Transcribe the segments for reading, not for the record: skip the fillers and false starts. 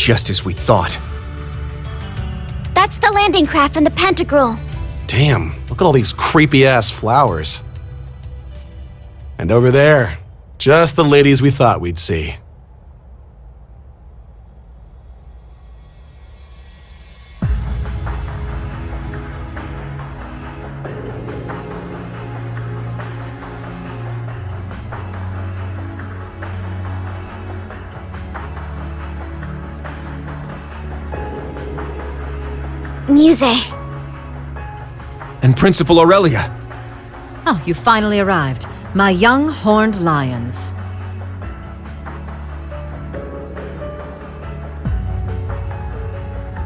Just as we thought. That's the landing craft from the Pantagruel. Damn, look at all these creepy-ass flowers. And over there, just the ladies we thought we'd see. Musse. And Principal Aurelia. Oh, you finally arrived. My young horned lions.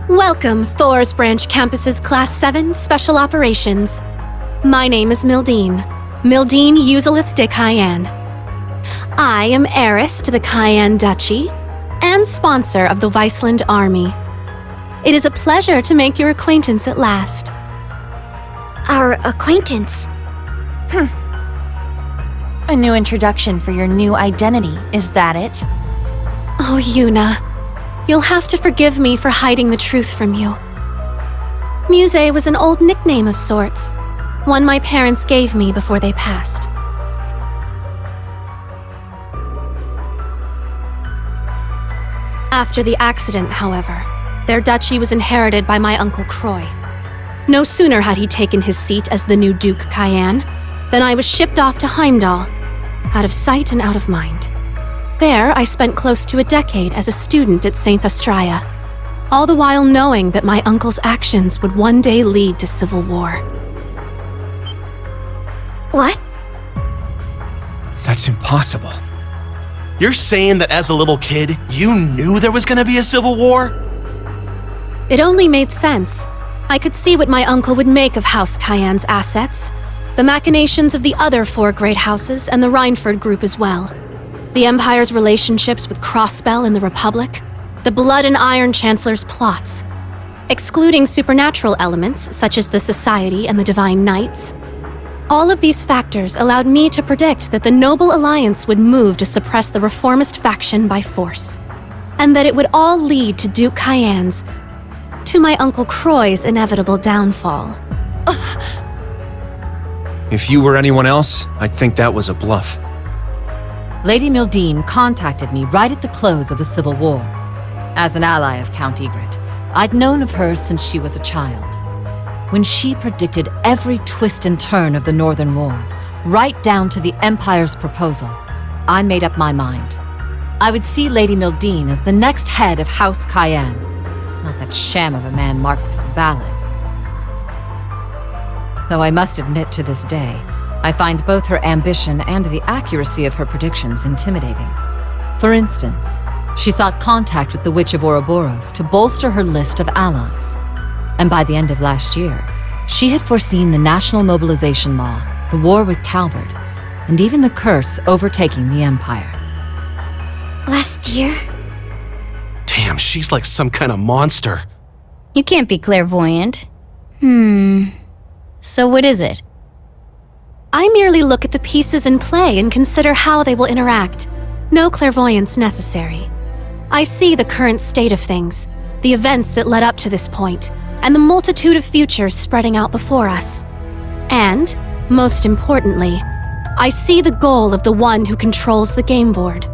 Welcome, Thor's Branch Campus's Class 7 Special Operations. My name is Mildine Uzalith de Cayenne. I am heiress to the Cayenne Duchy and sponsor of the Viceland Army. It is a pleasure to make your acquaintance at last. Our acquaintance? A new introduction for your new identity, is that it? Oh, Yuna, you'll have to forgive me for hiding the truth from you. Musse was an old nickname of sorts, one my parents gave me before they passed. After the accident, however, their duchy was inherited by my Uncle Croy. No sooner had he taken his seat as the new Duke Cayenne than I was shipped off to Heimdall, out of sight and out of mind. There, I spent close to a decade as a student at St. Astraea, all the while knowing that my uncle's actions would one day lead to civil war. What? That's impossible. You're saying that as a little kid, you knew there was gonna be a civil war? It only made sense. I could see what my uncle would make of House Cayenne's assets, the machinations of the other 4 great houses, and the Reinford group as well. The Empire's relationships with Crossbell and the Republic, the Blood and Iron Chancellor's plots. Excluding supernatural elements, such as the Society and the Divine Knights. All of these factors allowed me to predict that the Noble Alliance would move to suppress the reformist faction by force, and that it would all lead to Duke Cayenne's, to my Uncle Croy's inevitable downfall. If you were anyone else, I'd think that was a bluff. Lady Mildine contacted me right at the close of the Civil War. As an ally of Count Egret, I'd known of her since she was a child. When she predicted every twist and turn of the Northern War, right down to the Empire's proposal, I made up my mind. I would see Lady Mildine as the next head of House Cayenne, not that sham of a man Marquis Ballard. Though I must admit to this day, I find both her ambition and the accuracy of her predictions intimidating. For instance, she sought contact with the Witch of Ouroboros to bolster her list of allies. And by the end of last year, she had foreseen the national mobilization law, the war with Calvard, and even the curse overtaking the Empire. Last year? Damn, she's like some kind of monster. You can't be clairvoyant. So what is it? I merely look at the pieces in play and consider how they will interact. No clairvoyance necessary. I see the current state of things, the events that led up to this point, and the multitude of futures spreading out before us. And, most importantly, I see the goal of the one who controls the game board.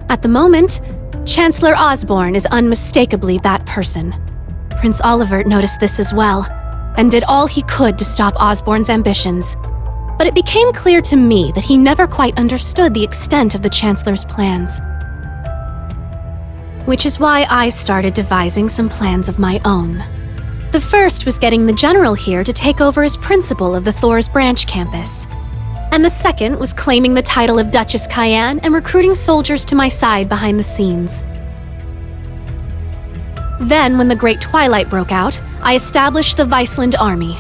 At the moment, Chancellor Osborne is unmistakably that person. Prince Olivert noticed this as well, and did all he could to stop Osborne's ambitions. But it became clear to me that he never quite understood the extent of the Chancellor's plans. Which is why I started devising some plans of my own. The first was getting the General here to take over as principal of the Thor's Branch campus. And the second was claiming the title of Duchess Cayenne and recruiting soldiers to my side behind the scenes. Then, when the Great Twilight broke out, I established the Viceland Army.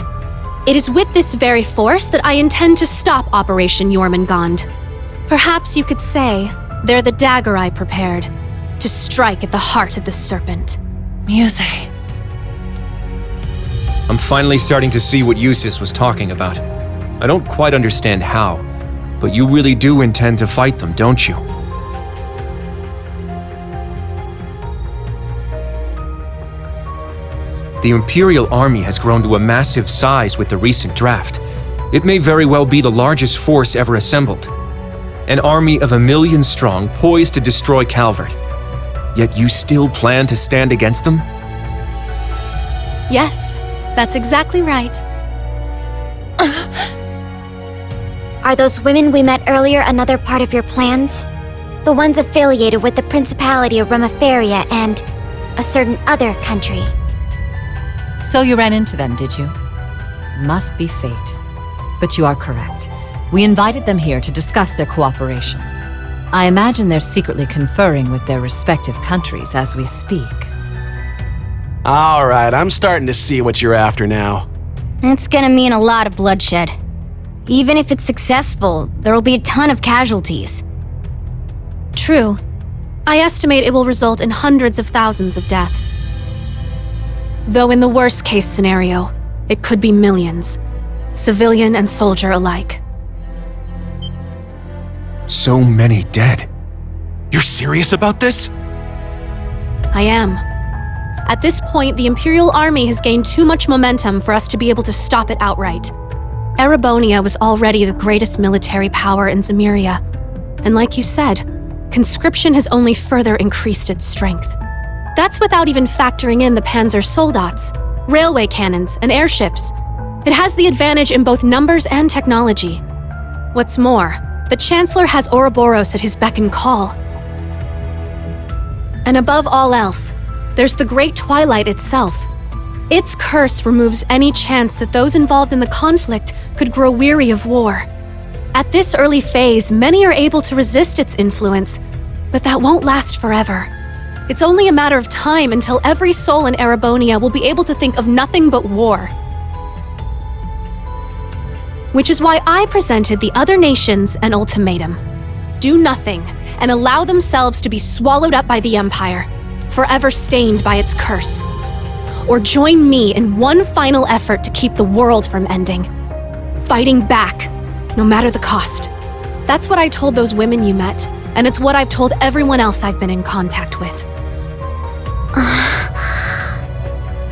It is with this very force that I intend to stop Operation Jormungand. Perhaps you could say they're the dagger I prepared to strike at the heart of the serpent. Musse. I'm finally starting to see what Eustace was talking about. I don't quite understand how, But you really do intend to fight them, don't you? The Imperial Army has grown to a massive size with the recent draft. It may very well be the largest force ever assembled. An army of 1 million strong, poised to destroy Calvert. Yet you still plan to stand against them? Yes, that's exactly right. Are those women we met earlier another part of your plans? The ones affiliated with the Principality of Remiferia and a certain other country. So you ran into them, did you? Must be fate. But you are correct. We invited them here to discuss their cooperation. I imagine they're secretly conferring with their respective countries as we speak. All right, I'm starting to see what you're after now. It's gonna mean a lot of bloodshed. Even if it's successful, there'll be a ton of casualties. True. I estimate it will result in hundreds of thousands of deaths. Though in the worst case scenario, it could be millions, civilian and soldier alike. So many dead. You're serious about this? I am. At this point, the Imperial Army has gained too much momentum for us to be able to stop it outright. Erebonia was already the greatest military power in Zemuria, and like you said, conscription has only further increased its strength. That's without even factoring in the Panzer Soldats, railway cannons, and airships. It has the advantage in both numbers and technology. What's more, the Chancellor has Ouroboros at his beck and call. And above all else, there's the Great Twilight itself. Its curse removes any chance that those involved in the conflict could grow weary of war. At this early phase, many are able to resist its influence, but that won't last forever. It's only a matter of time until every soul in Erebonia will be able to think of nothing but war. Which is why I presented the other nations an ultimatum. Do nothing and allow themselves to be swallowed up by the Empire, forever stained by its curse. Or join me in one final effort to keep the world from ending. Fighting back, no matter the cost. That's what I told those women you met, and it's what I've told everyone else I've been in contact with.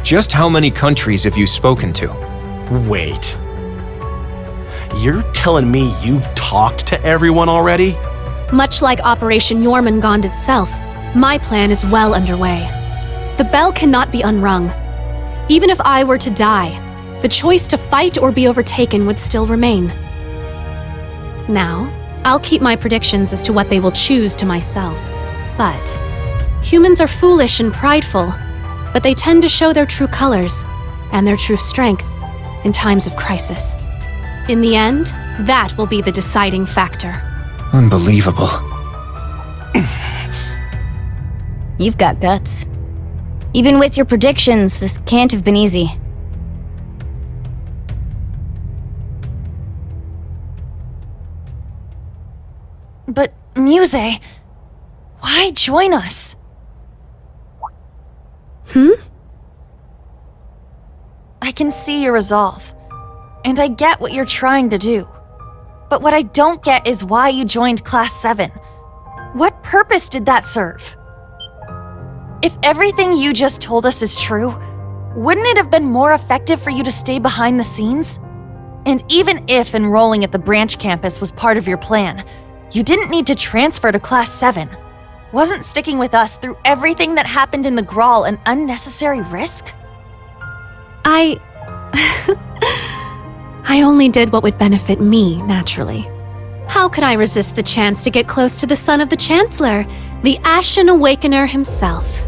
Just how many countries have you spoken to? Wait. You're telling me you've talked to everyone already? Much like Operation Jormungand itself, my plan is well underway. The bell cannot be unrung. Even if I were to die, the choice to fight or be overtaken would still remain. Now, I'll keep my predictions as to what they will choose to myself. But humans are foolish and prideful, but they tend to show their true colors and their true strength in times of crisis. In the end, that will be the deciding factor. Unbelievable. You've got guts. Even with your predictions, this can't have been easy. But, Musse, why join us? I can see your resolve, and I get what you're trying to do. But what I don't get is why you joined Class 7. What purpose did that serve? If everything you just told us is true, wouldn't it have been more effective for you to stay behind the scenes? And even if enrolling at the branch campus was part of your plan, you didn't need to transfer to Class 7. Wasn't sticking with us through everything that happened in the Grawl an unnecessary risk? I only did what would benefit me, naturally. How could I resist the chance to get close to the son of the Chancellor, the Ashen Awakener himself?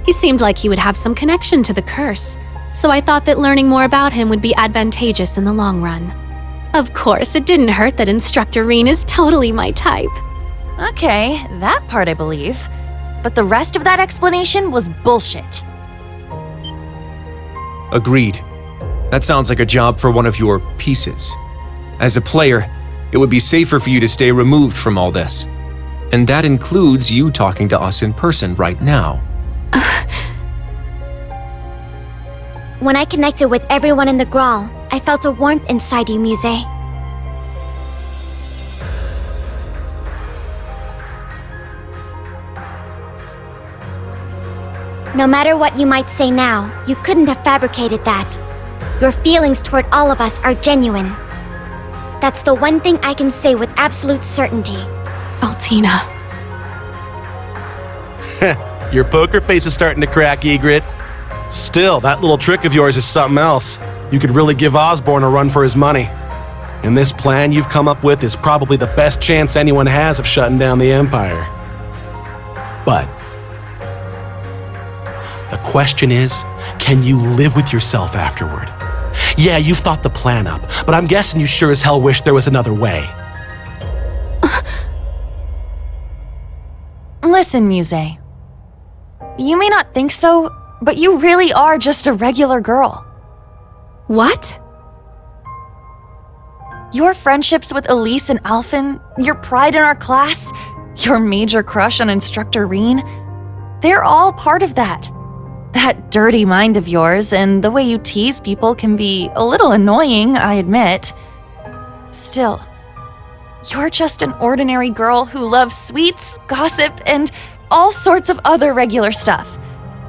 He seemed like he would have some connection to the curse, so I thought that learning more about him would be advantageous in the long run. Of course, it didn't hurt that Instructor Reen is totally my type. Okay, that part I believe. But the rest of that explanation was bullshit. Agreed. That sounds like a job for one of your pieces. As a player, it would be safer for you to stay removed from all this. And that includes you talking to us in person right now. When I connected with everyone in the Grawl, I felt a warmth inside you, Musse. No matter what you might say now, you couldn't have fabricated that. Your feelings toward all of us are genuine. That's the one thing I can say with absolute certainty. Altina. Your poker face is starting to crack, Egret. Still, that little trick of yours is something else. You could really give Osborne a run for his money. And this plan you've come up with is probably the best chance anyone has of shutting down the Empire. But the question is, can you live with yourself afterward? Yeah, you've thought the plan up, but I'm guessing you sure as hell wish there was another way. Listen, Musse. You may not think so, but you really are just a regular girl. What? Your friendships with Elise and Alphen, your pride in our class, your major crush on Instructor Rean, they're all part of that. That dirty mind of yours and the way you tease people can be a little annoying, I admit. Still, you're just an ordinary girl who loves sweets, gossip, and all sorts of other regular stuff.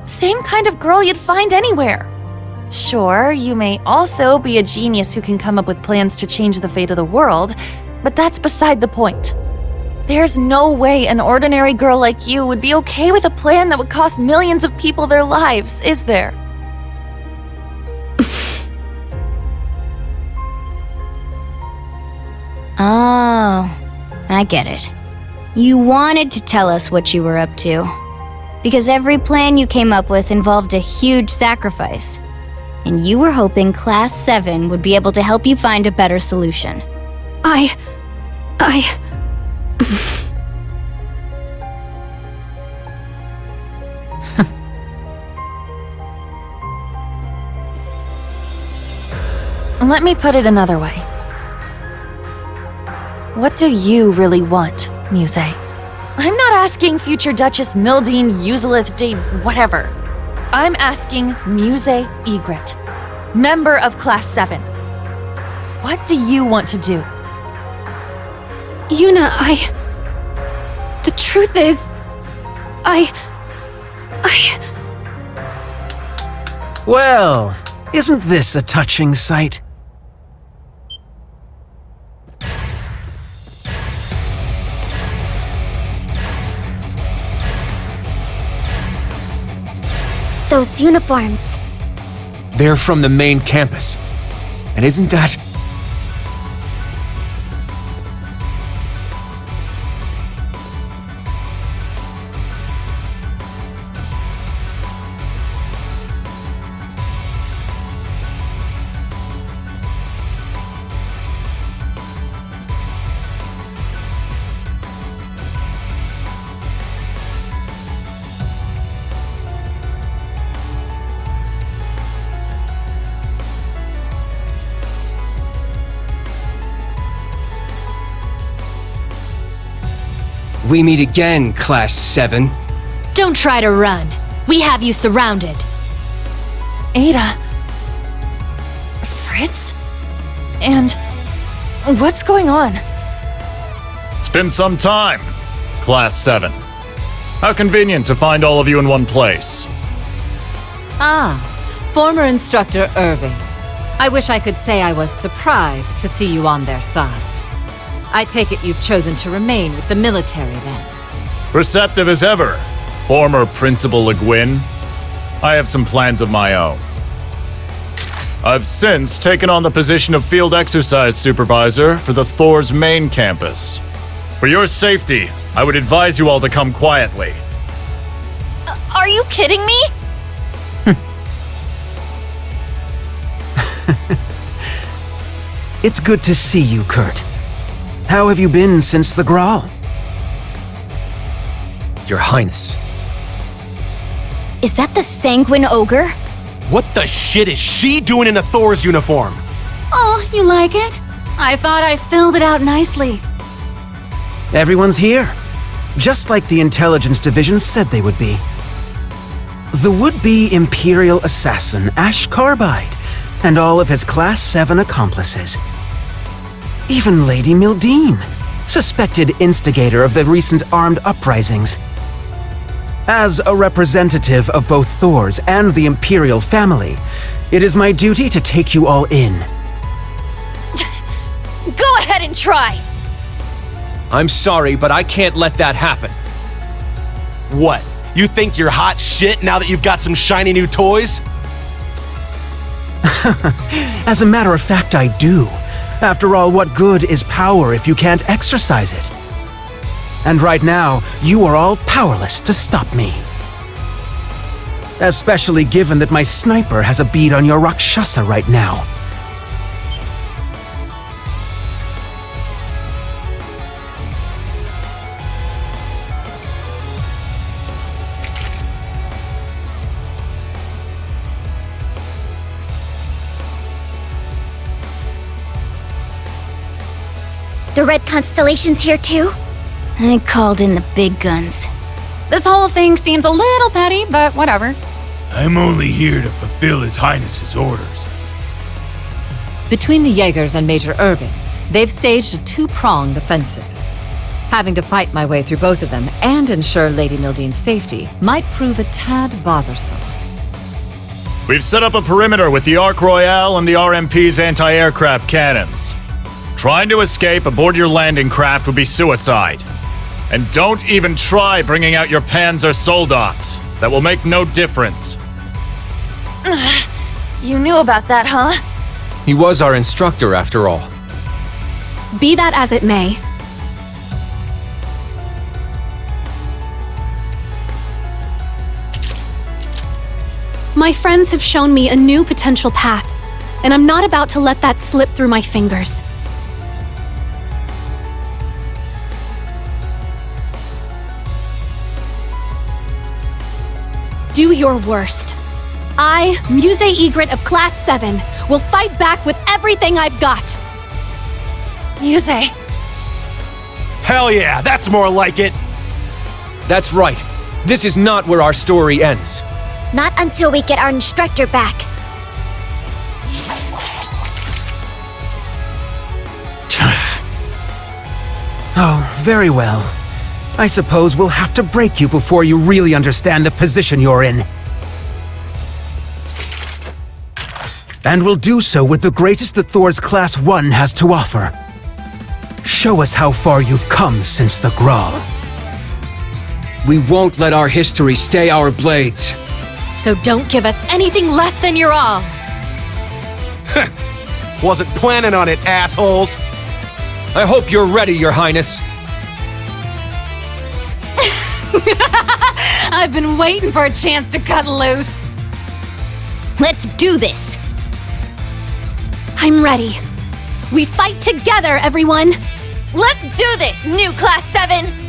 Same kind of girl you'd find anywhere. Sure, you may also be a genius who can come up with plans to change the fate of the world, but that's beside the point. There's no way an ordinary girl like you would be okay with a plan that would cost millions of people their lives, is there? Oh, I get it. You wanted to tell us what you were up to. Because every plan you came up with involved a huge sacrifice. And you were hoping Class 7 would be able to help you find a better solution. I... Let me put it another way. What do you really want, Musse? I'm not asking future Duchess Mildine Uselith de whatever. I'm asking Musse Egret, member of Class 7. What do you want to do? Yuna, The truth is... Well, isn't this a touching sight? Those uniforms. They're from the main campus. And isn't that... We meet again, Class 7. Don't try to run. We have you surrounded. Ada. Fritz? And what's going on? It's been some time, Class 7. How convenient to find all of you in one place. Ah, former instructor Irving. I wish I could say I was surprised to see you on their side. I take it you've chosen to remain with the military then. Receptive as ever, former Principal Le Guin. I have some plans of my own. I've since taken on the position of Field Exercise Supervisor for the Thor's main campus. For your safety, I would advise you all to come quietly. Are you kidding me? It's good to see you, Kurt. How have you been since the Grawl? Your Highness. Is that the Sanguine Ogre? What the shit is she doing in a Thor's uniform? Oh, you like it? I thought I filled it out nicely. Everyone's here. Just like the Intelligence Division said they would be. The would-be Imperial assassin Ash Carbide and all of his Class 7 accomplices. Even Lady Mildine, suspected instigator of the recent armed uprisings. As a representative of both Thor's and the Imperial family, it is my duty to take you all in. Go ahead and try! I'm sorry, but I can't let that happen. What? You think you're hot shit now that you've got some shiny new toys? As a matter of fact, I do. After all, what good is power if you can't exercise it? And right now, you are all powerless to stop me. Especially given that my sniper has a bead on your Rakshasa right now. The red constellation's here too? I called in the big guns. This whole thing seems a little petty, but whatever. I'm only here to fulfill His Highness's orders. Between the Jaegers and Major Irving, they've staged a two-pronged offensive. Having to fight my way through both of them and ensure Lady Mildean's safety might prove a tad bothersome. We've set up a perimeter with the Ark Royale and the RMP's anti-aircraft cannons. Trying to escape aboard your landing craft would be suicide. And don't even try bringing out your Panzer Soldats. That will make no difference. You knew about that, huh? He was our instructor, after all. Be that as it may, my friends have shown me a new potential path, and I'm not about to let that slip through my fingers. Do your worst. I, Musse Egret of Class 7, will fight back with everything I've got. Musse. Hell yeah, that's more like it! That's right. This is not where our story ends. Not until we get our instructor back. Oh, very well. I suppose we'll have to break you before you really understand the position you're in. And we'll do so with the greatest that Thor's Class 1 has to offer. Show us how far you've come since the Grawl. We won't let our history stay our blades. So don't give us anything less than your all. Wasn't planning on it, assholes! I hope you're ready, Your Highness. I've been waiting for a chance to cut loose. Let's do this! I'm ready. We fight together, everyone! Let's do this, new Class 7!